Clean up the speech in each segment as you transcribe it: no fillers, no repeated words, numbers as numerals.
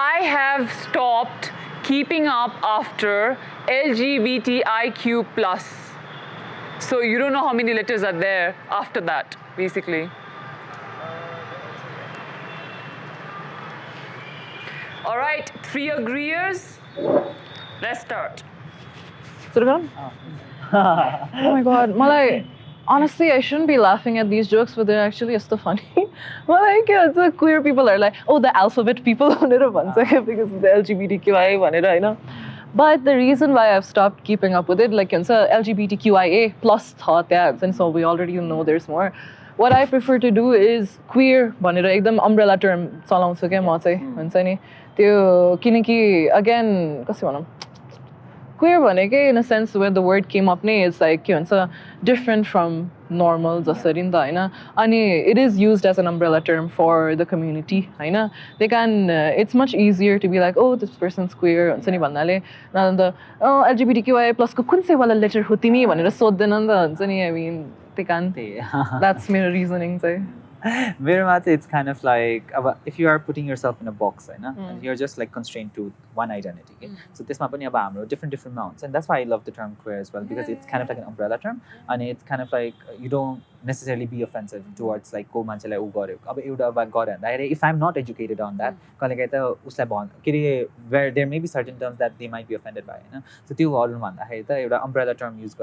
I have stopped keeping up after LGBTIQ plus. So you don't know how many letters are there after that, basically. All right, 3 agreeers. Let's start. Oh my god, Malay. Honestly, I shouldn't be laughing at these jokes, but they're actually so funny. Malay, so queer people are like, oh, the alphabet people because the LGBTQIA one, you know. But the reason why I've stopped keeping up with it, like it's a LGBTQIA plus thought ads, and so we already know there's more. What I prefer to do is queer भनेर एकदम umbrella term चलाउँछु क्या म चाहिँ हुन्छ नि त्यो किनकि again कसरी भनौँ queer भनेकै in a sense where the word came up नै is like के भन्छ different from normal जसरी नि त हैन अनि it is used as an umbrella term for the community हैन they can it's much easier to be like oh this person's queer हुन्छ नि भन्नाले अन्त LGBTQIA+ को कुन चाहिँ वाला लेटर हो तिमी भनेर सोध्दैन नि त हुन्छ नि I mean they can't that's my reasoning चाहिँ it's kind of like if you are putting yourself in a box, and you're just like constrained to one identity. Okay? So this different amounts, and that's why I love the term queer as well, because it's kind of like an umbrella term, and it's kind of like you don't necessarily be offensive towards like ko manchela u garyo. If I'm not educated on that, where there may be certain terms that they might be offended by, so त्यो umbrella term use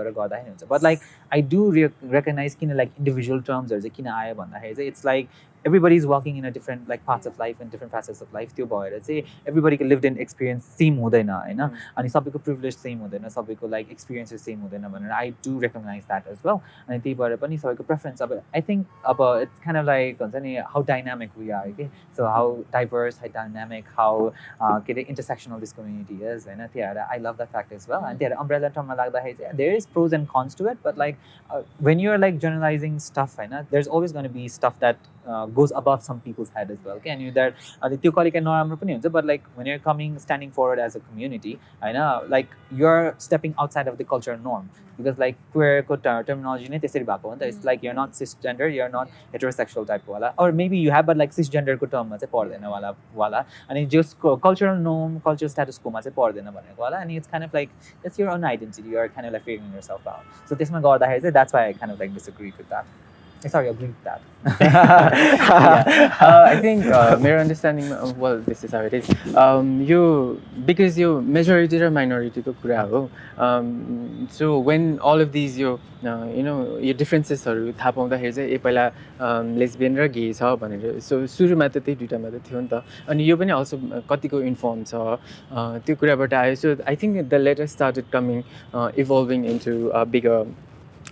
but like I do recognize like individual terms or it's like everybody's walking in a different like parts of life and different facets of life. Everybody lived in experience same hudaina and sabaiको privilege same hudaina sabaiको like experiences same hudaina bhaneर I do recognize that as well. And त्यही भएर पनि सबैको preference I think it's kind of like how dynamic we are, okay? So how diverse, how dynamic, how intersectional this community is, and I love that fact as well. And the umbrella term there is pros and cons to it, but like when you're like generalizing stuff, there's always going to be stuff that goes above some people's head as well. Okay? And you there but like when you're standing forward as a community, like you're stepping outside of the cultural norm, because like queer terminology it's like you're not cisgender, you're not heterosexual type wala, or maybe you have but like cisgender ko term ma chai pardaina wala and it's just cultural norm, cultural status quo ma chai pardaina bhaneko wala, and it's kind of like it's your own identity, you're kind of like figuring yourself out. So त्यसमा गर्दाखेरि चाहिँ that's why I kind of like disagree with that. Sorry, agree with that. I think my understanding, well, this is how it is. Because you majority or minority ko kura ho. So when all of these your differences haru थाहा पाउँदाखेरि चाहिँ पहिला lesbian र gay छ भनेर so सुरुमा त त्यही दुईटामा त थियो नि त अनि यो पनि also कतिको inform छ त्यो कुराबाट आयो. So I think the letter started coming evolving into a bigger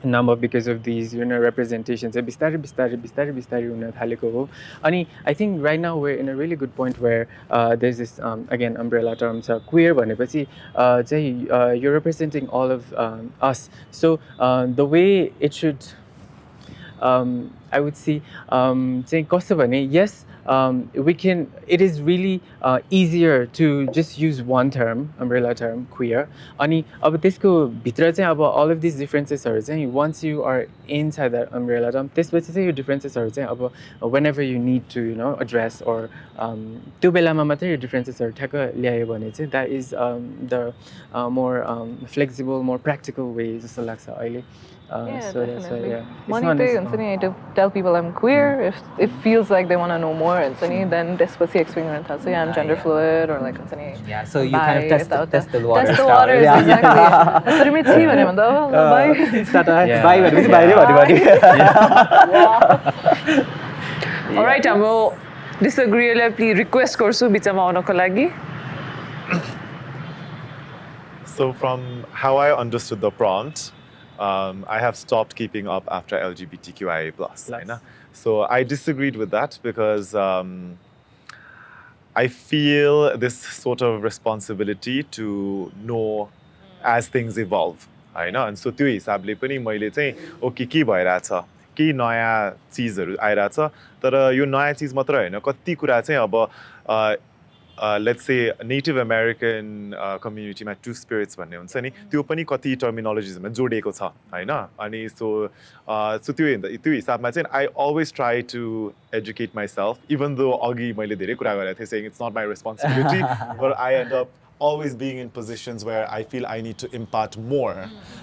number because of these representations बिस्तारै हुन थालेको हो. अनि I think right now we're in a really good point where there's this again umbrella term queer भनेपछि चाहिँ you're representing all of us. So the way it should I would say चाहिँ कस्तो भने yes it is really easier to just use one term, umbrella term, queer. अनि अब त्यसको भित्र चाहिँ अब all of these differences are चाहिँ once you are inside that umbrella term, त्यसपछि चाहिँ यो differences are चाहिँ अब whenever you need to address or त्यो बेलामा मात्रै यो differences are ठ्याक्क ल्यायो भने चाहिँ that is the more flexible, more practical way जस्तो लाग्छ अहिले. So that's why, yeah. I to tell people I'm queer if it feels like they want to know more and then desperately experience I'm gender fluid or like yeah, so you kind of test the waters. Test the waters, exactly. All right, I will disagree. Please request korsu bichama aunako lagi. So from how I understood the prompt, I have stopped keeping up after LGBTQIA+. So I disagreed with that because I feel this sort of responsibility to know as things evolve. And so त्यो हिसाबले पनि मैले चाहिँ okay के भइराछ के नयाँ चीजहरु आइराछ तर यो नयाँ चीज मात्र हैन कति कुरा चाहिँ अब let's say Native American community मा two spirits भन्ने हुन्छ नि त्यो पनि कति terminologies मा जोडिएको छ हैन अनि so त्यो हिसाबमा चाहिँ I always try to educate myself even though अघि मैले धेरै कुरा गरेको थिएँ saying it's not my responsibility but I end up always being in positions where I feel I need to impart more.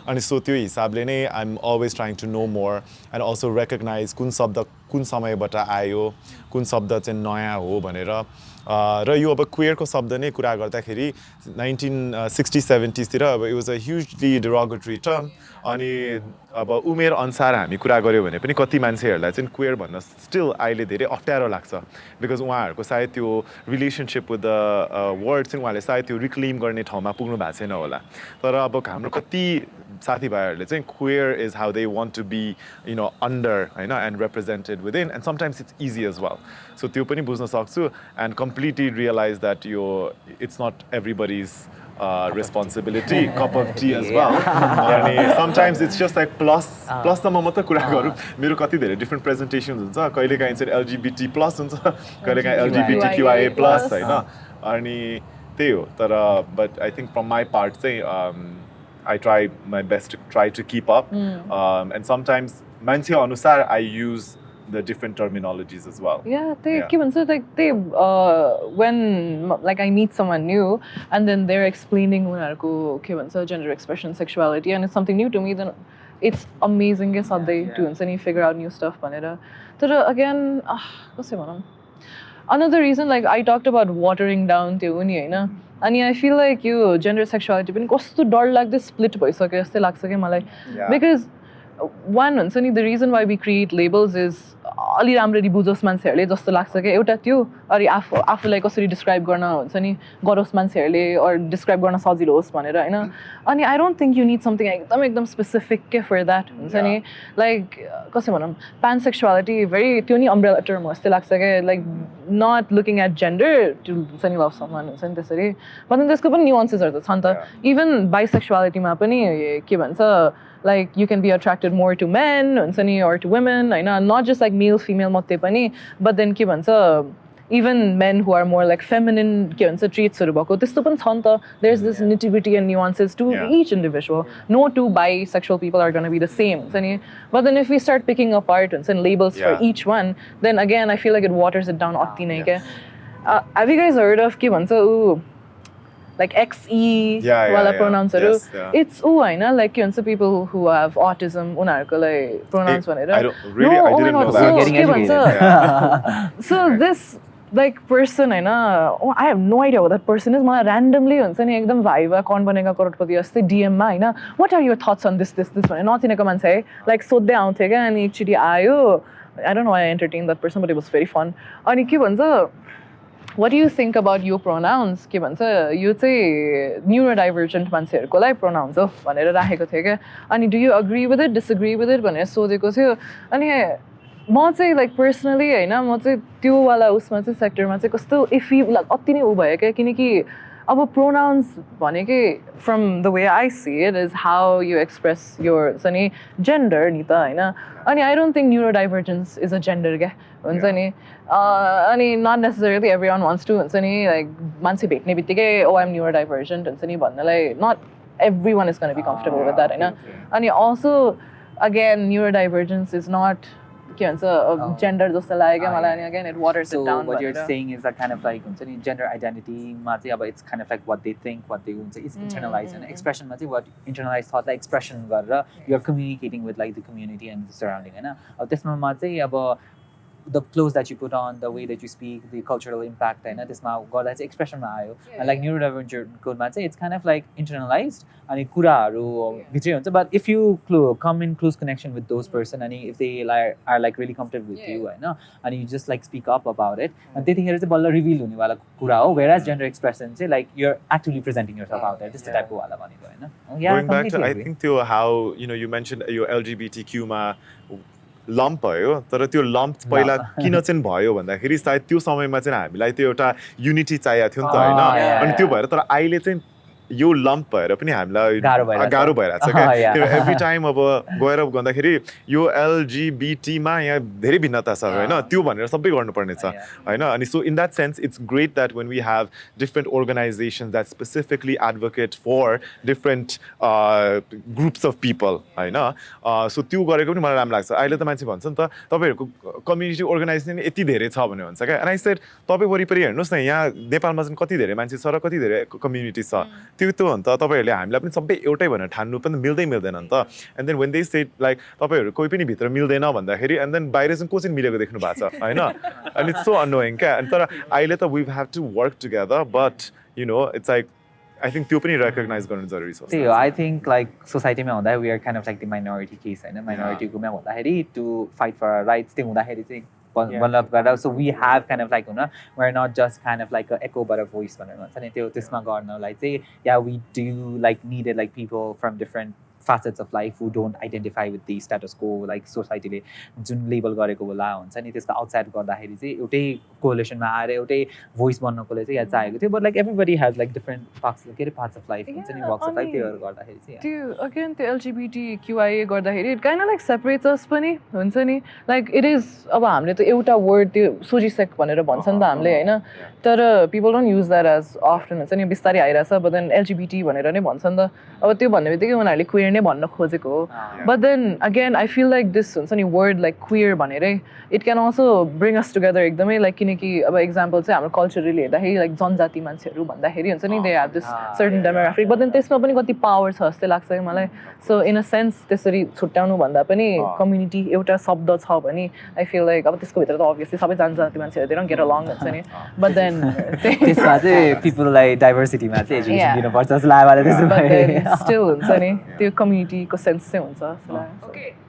And so त्यो हिसाबले नै I'm always trying to know more and also recognize कुन शब्द कुन समयबाट आयो कुन शब्द चाहिँ नयाँ हो भनेर र यो अब क्वेयरको शब्द नै कुरा गर्दाखेरि 1960s-70s तिर अब it was a hugely derogatory term अनि अब उमेर अनुसार हामी कुरा गर्यो भने पनि कति मान्छेहरूलाई चाहिँ क्वेयर भन्न स्टिल अहिले धेरै अप्ठ्यारो लाग्छ बिकज उहाँहरूको सायद त्यो रिलेसनसिप विथ द वर्ड चाहिँ उहाँले सायद त्यो रिक्लेम गर्ने ठाउँमा पुग्नु भएको छैन होला तर अब हाम्रो कति साथीभाइहरूले चाहिँ query is how they want to be you know under होइन and represented within and sometimes it's easy as well so त्यो पनि बुझ्न सक्छु एन्ड कम्प्लिटली रियलाइज द्याट यो it's not everybody's responsibility, cup of tea as well. And sometimes it's just like plus त म मात्र कुरा गरौँ मेरो कति धेरै different presentations हुन्छ कहिलेकाहीँ चाहिँ LGBT plus हुन्छ कहिलेकाहीँ LGBTQIA plus होइन अनि त्यही हो तर but I think from my part चाहिँ I try my best to try to keep up and sometimes मान्छे अनुसार I use the different terminologies as well. Yeah, when like I meet someone new and then they're explaining gender expression, sexuality, and it's something new to me, then it's amazing how they do and you figure out new stuff. So again, another reason, like I talked about watering down and I feel like you gender sexuality like this split because one the reason why we create labels is अलि राम्ररी बुझोस् मान्छेहरूले जस्तो लाग्छ के एउटा त्यो अनि आफूलाई कसरी डिस्क्राइब गर्न हुन्छ नि गरोस् मान्छेहरूले और डिस्क्राइब गर्न सजिलो होस् भनेर हैन अनि I don't think you need something एकदम स्पेसिफिक के फर दैट हुन्छ नि लाइक कसै भनौं पानसेक्सुअलिटी भेरी त्यो नि अम्ब्रेला टर्म हो जस्तो लाग्छ के like not looking at gender too हुन्छ नि लभ समवन हुन्छ नि त्यसरी भन्दा त्यसको पनि न्युअन्सेसहरु त छन् त इभन बाइसेक्सुअलिटीमा पनि के भन्छ like you can be attracted more to men or to women not just like male female matte pani but then ke bhancha even men who are more like feminine ke bhancha traits haru bhako testo pani cha ni ta there's this nitty-gritty and nuances to each individual no two bisexual people are going to be the same but then if we start picking apart and labels for each one then again I feel like it waters it down atti nai ke have you guys heard of ke bhancha like XE wala pronouns it's like people who have autism unharko lai pronouns bhanera I didn't know that. Getting educated. So this like person I have no idea what that person is मलाई randomly हुन्छ नि एकदम भाइवा कौन बनेगा करोडपति जस्तै DM मा what are your thoughts on this भने नचिनेको मान्छे है like सोध्दै आउँथे के अनि एकचोटी आयो I don't know why I entertained that person but it was very fun अनि के भन्छ what do you think about your pronouns के भन्छ यो चाहिँ neurodivergent मान्छेहरुको लागि pronouns हो भनेर राखेको थियो के अनि do you agree with it disagree with it भनेर सोधेको थियो अनि म चाहिँ like personally म चाहिँ त्यो वाला उसमा चाहिँ सेक्टरमा चाहिँ कस्तो इफी अति नै उ भयो के किनकि अब pronouns भनेकै from the way I see it is how you express your gender नि त अनि I don't think neurodivergence is a gender के हुन्छ नि अनि not necessarily everyone wants to हुन्छ नि like मान्छे भेट्ने बित्तिकै oh I'm neurodivergent हुन्छ नि भन्नलाई not everyone is going to be comfortable with that अनि also again neurodivergence is not के भन्छ gender जस्तो लाग्यो मलाई अनि again it waters it down so what you're saying is that kind of like हुन्छ नि gender identity मा चाहिँ अब it's kind of like what they think what they हुन्छ it's internalized and expression मा चाहिँ what internalized thought like expression गरेर you're communicating with like the community and the surrounding अब त्यसमा मा चाहिँ अब the clothes that you put on, the way that you speak, the cultural impact, त्यसमा गर्दा चाहिँ एक्सप्रेसनमा आयो and like neurodivergent मा चाहिँ it's kind of like internalized अनि कुराहरू भित्रै हुन्छ but if you come in close connection with those person अनि if they are like really comfortable with you and you just like speak up about it and त्यतिखेर चाहिँ बल्ल reveal हुने वाला कुरा हो whereas gender expression चाहिँ like you're actively presenting yourself out there त्यस्तो टाइपको वाला भनेको Going back to I think to how you mentioned your LGBTQ मा lump भयो तर त्यो lump पहिला किन चाहिँ भयो भन्दाखेरि सायद त्यो समयमा चाहिँ हामीलाई त्यो एउटा युनिटी चाहिएको थियो नि त हैन अनि त्यो भएर तर अहिले चाहिँ यो लम्प भएर पनि हामीलाई गाह्रो भइरहेछ। गाह्रो भइरहेछ Yeah. क्या एभ्री टाइम अब गएर गर्दाखेरि यो एलजिबिटीमा यहाँ धेरै भिन्नता छ होइन त्यो भनेर सबै गर्नुपर्ने छ होइन अनि so in that sense it's great that when we have different organisations that specifically advocate for different groups of people होइन सो त्यो गरेको पनि मलाई राम्रो लाग्छ अहिले त मान्छे भन्छ नि त तपाईँहरूको कम्युनिटी अर्गनाइजेसन यति धेरै छ भन्ने भन्छ क्या एन्ड आई सेड तपाईँ वरिपरि हेर्नुहोस् न यहाँ नेपालमा चाहिँ कति धेरै मान्छे छ र कति धेरै कम्युनिटी छ त्यो त हो नि त तपाईँहरूले हामीलाई पनि सबै एउटै भनेर ठान्नु पनि मिल्दैन नि त and then when they said like तपाईँहरू कोही पनि भित्र मिल्दैन भन्दाखेरि एन्ड देन बाहिर चाहिँ को चाहिँ मिलेको देख्नु भएको छ होइन अनि इट्स सो अनोइङ क्या अनि तर अहिले त we have to work together but you know it's like I think त्यो पनि रेकग्नाइज गर्नु जरुरी छ त्यही हो आई थिङ्क लाइक सोसाइटीमा हुँदा we are kind of like the minority case होइन माइनोरिटी ग्रुपमा हुँदाखेरि टु फाइट फर राइट्स त्यो हुँदाखेरि चाहिँ develop गरेर so we have kind of like we are not just kind of like echo but a voice भनेर भन्छ नि त्यो त्यसमा गर्नलाई चाहिँ या we do like needed like people from different facets of life who don't identify with the status quo like society ले जुन लेबल गरेको होला हुन्छ नि त्यसको आउटसाइड गर्दाखेरि चाहिँ एउटै कोलेसनमा आएर एउटै भोइस बन्नकोले चाहिँ यहाँ चाहेको थियो but like everybody has like different parts of life हुन्छ नि वर्क्स अफ लाइफ त्योहरू गर्दाखेरि चाहिँ त्यो अगेन त्यो एलजिबिटिक्युआई गर्दाखेरि इट काइन्ड लाइक सेपरेट्स अस पनि हुन्छ नि लाइक इट इज अब हामीले त एउटा वर्ड त्यो सोजिसेक भनेर भन्छ नि त हामीले होइन तर people don't use that as often हुन्छ नि बिस्तारै आइरहेछ बट देन एलजिबिटी भनेर नै भन्छ नि त अब त्यो भन्ने बित्तिकै उनीहरूले क्वेयर नै भन्न खोजेको हो but then again I feel like this हुन्छ नि वर्ड लाइक क्वेयर भनेरै it can also bring us together एकदमै लाइक किनकि अब इक्जाम्पल चाहिँ हाम्रो कल्चरली हेर्दाखेरि लाइक जनजाति मान्छेहरू भन्दाखेरि हुन्छ नि they have this certain demographic but then त्यसमा पनि कति पावर छ जस्तै लाग्छ कि मलाई सो इन अ सेन्स त्यसरी छुट्याउनु भन्दा पनि कम्युनिटी एउटा शब्द छ भने आई फिल लाइक अब त्यसको भित्र त अभियसली सबै जनजाति मान्छेहरू दे डोन्ट गेट अलङ हुन्छ नि बट देन त्यसमा चाहिँ पिपललाई डाइभर्सिटीमा चाहिँ एजुकेसन दिनुपर्छ जस्तो लाग्यो स्टिल हुन्छ नि त्यो कम्युनिटीको सेन्स चाहिँ हुन्छ जस्तो लाग्छ Okay.